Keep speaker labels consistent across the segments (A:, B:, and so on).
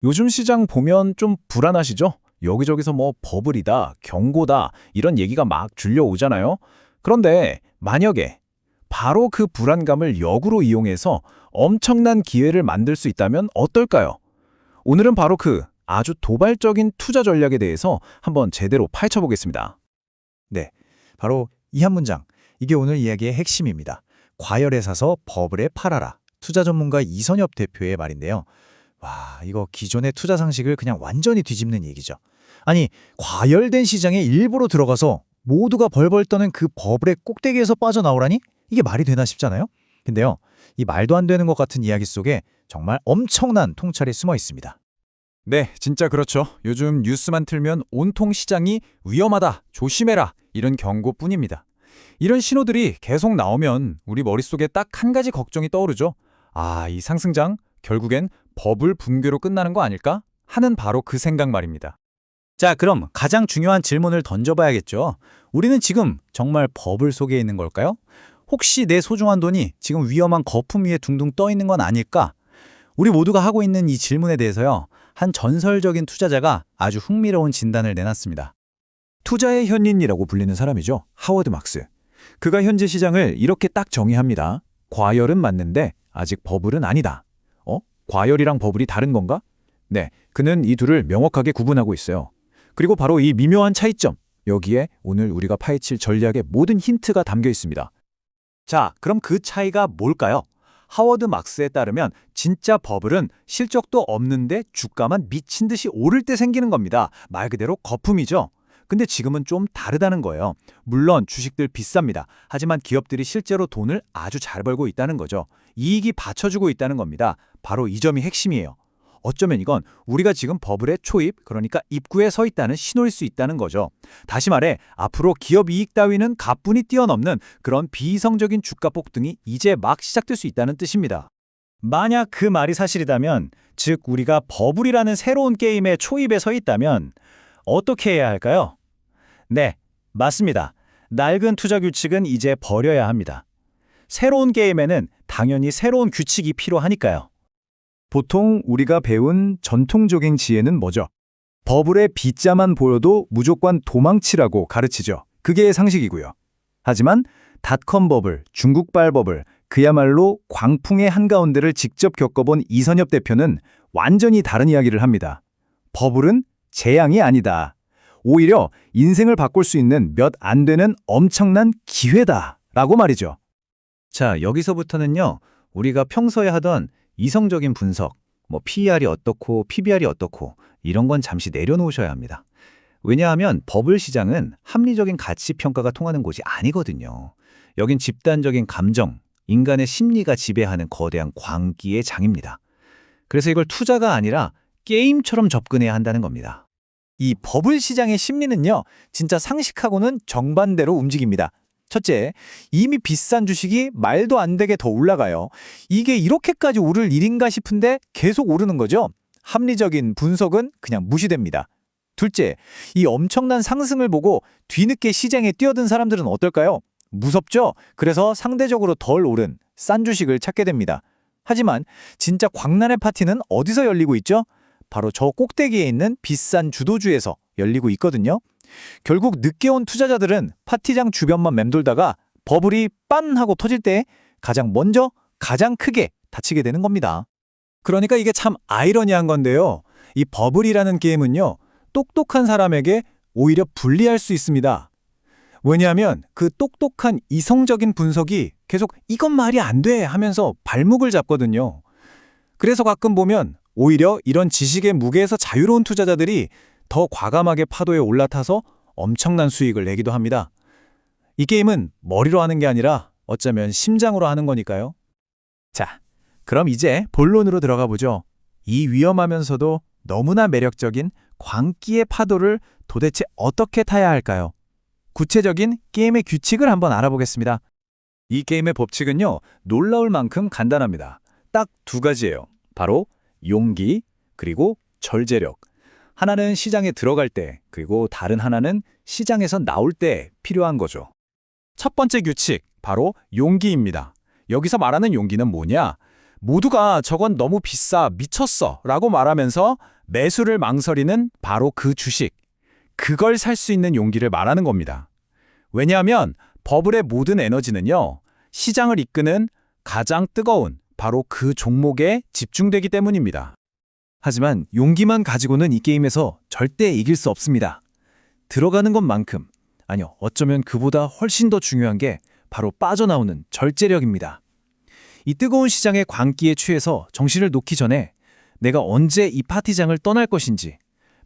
A: 요즘 시장 보면 좀 불안하시죠? 여기저기서 뭐 버블이다, 경고다, 이런 얘기가 막 줄려오잖아요. 그런데 만약에 바로 그 불안감을 역으로 이용해서 엄청난 기회를 만들 수 있다면 어떨까요? 오늘은 바로 그 아주 도발적인 투자 전략에 대해서 한번 제대로 파헤쳐 보겠습니다.
B: 네, 바로 이 한 문장. 이게 오늘 이야기의 핵심입니다. 과열에 사서 버블에 팔아라. 투자 전문가 이선엽 대표의 말인데요. 와, 이거 기존의 투자 상식을 그냥 완전히 뒤집는 얘기죠. 아니, 과열된 시장에 일부러 들어가서 모두가 벌벌 떠는 그 버블의 꼭대기에서 빠져나오라니? 이게 말이 되나 싶잖아요? 근데요, 이 말도 안 되는 것 같은 이야기 속에 정말 엄청난 통찰이 숨어 있습니다.
A: 네, 진짜 그렇죠. 요즘 뉴스만 틀면 온통 시장이 위험하다, 조심해라, 이런 경고뿐입니다. 이런 신호들이 계속 나오면 우리 머릿속에 딱 한 가지 걱정이 떠오르죠. 아, 이 상승장 결국엔 버블 붕괴로 끝나는 거 아닐까? 하는 바로 그 생각 말입니다.
B: 자, 그럼 가장 중요한 질문을 던져봐야겠죠. 우리는 지금 정말 버블 속에 있는 걸까요? 혹시 내 소중한 돈이 지금 위험한 거품 위에 둥둥 떠 있는 건 아닐까? 우리 모두가 하고 있는 이 질문에 대해서요, 한 전설적인 투자자가 아주 흥미로운 진단을 내놨습니다.
A: 투자의 현인이라고 불리는 사람이죠. 하워드 막스. 그가 현재 시장을 이렇게 딱 정의합니다. 과열은 맞는데 아직 버블은 아니다. 과열이랑 버블이 다른 건가? 네, 그는 이 둘을 명확하게 구분하고 있어요. 그리고 바로 이 미묘한 차이점, 여기에 오늘 우리가 파헤칠 전략의 모든 힌트가 담겨 있습니다. 자, 그럼 그 차이가 뭘까요? 하워드 막스에 따르면 진짜 버블은 실적도 없는데 주가만 미친 듯이 오를 때 생기는 겁니다. 말 그대로 거품이죠. 근데 지금은 좀 다르다는 거예요. 물론 주식들 비쌉니다. 하지만 기업들이 실제로 돈을 아주 잘 벌고 있다는 거죠. 이익이 받쳐주고 있다는 겁니다. 바로 이 점이 핵심이에요. 어쩌면 이건 우리가 지금 버블의 초입, 그러니까 입구에 서 있다는 신호일 수 있다는 거죠. 다시 말해, 앞으로 기업 이익 따위는 가뿐히 뛰어넘는 그런 비이성적인 주가 폭등이 이제 막 시작될 수 있다는 뜻입니다.
B: 만약 그 말이 사실이다면, 즉 우리가 버블이라는 새로운 게임의 초입에 서 있다면 어떻게 해야 할까요? 네, 맞습니다. 낡은 투자 규칙은 이제 버려야 합니다. 새로운 게임에는 당연히 새로운 규칙이 필요하니까요.
A: 보통 우리가 배운 전통적인 지혜는 뭐죠? 버블의 B자만 보여도 무조건 도망치라고 가르치죠. 그게 상식이고요. 하지만 닷컴 버블, 중국발 버블, 그야말로 광풍의 한가운데를 직접 겪어본 이선엽 대표는 완전히 다른 이야기를 합니다. 버블은 재앙이 아니다. 오히려 인생을 바꿀 수 있는 몇 안 되는 엄청난 기회다라고 말이죠.
B: 자, 여기서부터는요, 우리가 평소에 하던 이성적인 분석, 뭐 PER이 어떻고 PBR이 어떻고 이런 건 잠시 내려놓으셔야 합니다. 왜냐하면 버블 시장은 합리적인 가치 평가가 통하는 곳이 아니거든요. 여긴 집단적인 감정, 인간의 심리가 지배하는 거대한 광기의 장입니다. 그래서 이걸 투자가 아니라 게임처럼 접근해야 한다는 겁니다. 이 버블 시장의 심리는요, 진짜 상식하고는 정반대로 움직입니다. 첫째, 이미 비싼 주식이 말도 안 되게 더 올라가요. 이게 이렇게까지 오를 일인가 싶은데 계속 오르는 거죠. 합리적인 분석은 그냥 무시됩니다. 둘째, 이 엄청난 상승을 보고 뒤늦게 시장에 뛰어든 사람들은 어떨까요? 무섭죠? 그래서 상대적으로 덜 오른 싼 주식을 찾게 됩니다. 하지만 진짜 광란의 파티는 어디서 열리고 있죠? 바로 저 꼭대기에 있는 비싼 주도주에서 열리고 있거든요. 결국 늦게 온 투자자들은 파티장 주변만 맴돌다가 버블이 빤 하고 터질 때 가장 먼저 가장 크게 다치게 되는 겁니다.
A: 그러니까 이게 참 아이러니한 건데요. 이 버블이라는 게임은요, 똑똑한 사람에게 오히려 불리할 수 있습니다. 왜냐하면 그 똑똑한 이성적인 분석이 계속 이건 말이 안 돼 하면서 발목을 잡거든요. 그래서 가끔 보면 오히려 이런 지식의 무게에서 자유로운 투자자들이 더 과감하게 파도에 올라타서 엄청난 수익을 내기도 합니다. 이 게임은 머리로 하는 게 아니라 어쩌면 심장으로 하는 거니까요. 자, 그럼 이제 본론으로 들어가 보죠. 이 위험하면서도 너무나 매력적인 광기의 파도를 도대체 어떻게 타야 할까요? 구체적인 게임의 규칙을 한번 알아보겠습니다. 이 게임의 법칙은요, 놀라울 만큼 간단합니다. 딱 두 가지예요. 바로 용기, 그리고 절제력. 하나는 시장에 들어갈 때, 그리고 다른 하나는 시장에서 나올 때 필요한 거죠. 첫 번째 규칙, 바로 용기입니다. 여기서 말하는 용기는 뭐냐? 모두가 저건 너무 비싸, 미쳤어 라고 말하면서 매수를 망설이는 바로 그 주식. 그걸 살 수 있는 용기를 말하는 겁니다. 왜냐하면 버블의 모든 에너지는요, 시장을 이끄는 가장 뜨거운 바로 그 종목에 집중되기 때문입니다.
B: 하지만 용기만 가지고는 이 게임에서 절대 이길 수 없습니다. 들어가는 것만큼, 아니요, 어쩌면 그보다 훨씬 더 중요한 게 바로 빠져나오는 절제력입니다. 이 뜨거운 시장의 광기에 취해서 정신을 놓기 전에 내가 언제 이 파티장을 떠날 것인지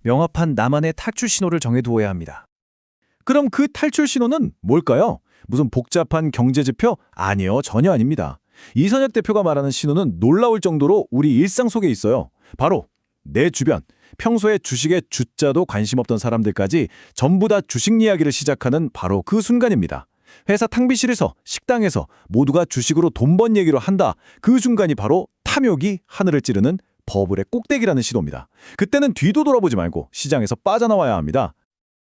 B: 명확한 나만의 탈출 신호를 정해두어야 합니다.
A: 그럼 그 탈출 신호는 뭘까요? 무슨 복잡한 경제 지표? 아니요, 전혀 아닙니다. 이선혁 대표가 말하는 신호는 놀라울 정도로 우리 일상 속에 있어요. 바로 내 주변, 평소에 주식에 주자도 관심 없던 사람들까지 전부 다 주식 이야기를 시작하는 바로 그 순간입니다. 회사 탕비실에서, 식당에서 모두가 주식으로 돈 번 얘기로 한다. 그 순간이 바로 탐욕이 하늘을 찌르는 버블의 꼭대기라는 신호입니다. 그때는 뒤도 돌아보지 말고 시장에서 빠져나와야 합니다.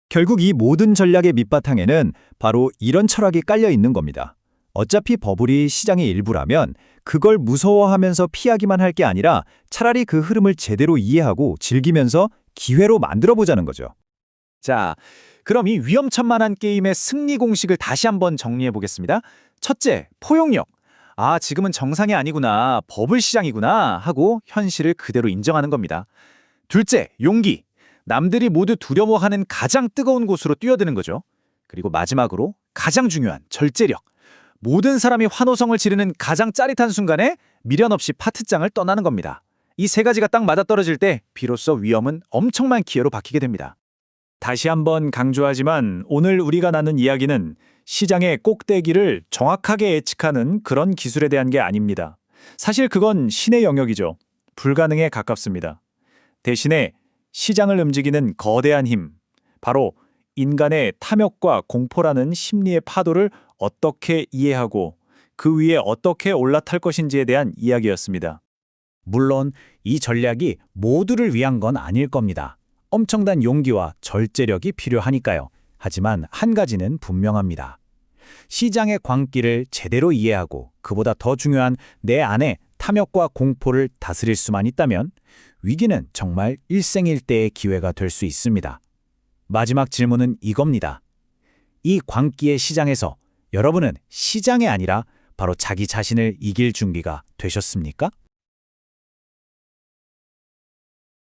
C: 결국 이 모든 전략의 밑바탕에는 바로 이런 철학이 깔려 있는 겁니다. 어차피 버블이 시장의 일부라면 그걸 무서워하면서 피하기만 할 게 아니라 차라리 그 흐름을 제대로 이해하고 즐기면서 기회로 만들어보자는 거죠.
A: 자, 그럼 이 위험천만한 게임의 승리 공식을 다시 한번 정리해 보겠습니다. 첫째, 포용력. 아, 지금은 정상이 아니구나, 버블 시장이구나 하고 현실을 그대로 인정하는 겁니다. 둘째, 용기. 남들이 모두 두려워하는 가장 뜨거운 곳으로 뛰어드는 거죠. 그리고 마지막으로 가장 중요한 절제력. 모든 사람이 환호성을 지르는 가장 짜릿한 순간에 미련 없이 파트장을 떠나는 겁니다. 이 세 가지가 딱 맞아떨어질 때 비로소 위험은 엄청난 기회로 바뀌게 됩니다. 다시 한번 강조하지만 오늘 우리가 나눈 이야기는 시장의 꼭대기를 정확하게 예측하는 그런 기술에 대한 게 아닙니다. 사실 그건 신의 영역이죠. 불가능에 가깝습니다. 대신에 시장을 움직이는 거대한 힘, 바로 인간의 탐욕과 공포라는 심리의 파도를 어떻게 이해하고 그 위에 어떻게 올라탈 것인지에 대한 이야기였습니다. 물론 이 전략이 모두를 위한 건 아닐 겁니다. 엄청난 용기와 절제력이 필요하니까요. 하지만 한 가지는 분명합니다. 시장의 광기를 제대로 이해하고 그보다 더 중요한 내 안의 탐욕과 공포를 다스릴 수만 있다면 위기는 정말 일생일대의 기회가 될 수 있습니다. 마지막 질문은 이겁니다. 이 광기의 시장에서 여러분은 시장이 아니라 바로 자기 자신을 이길 준비가 되셨습니까?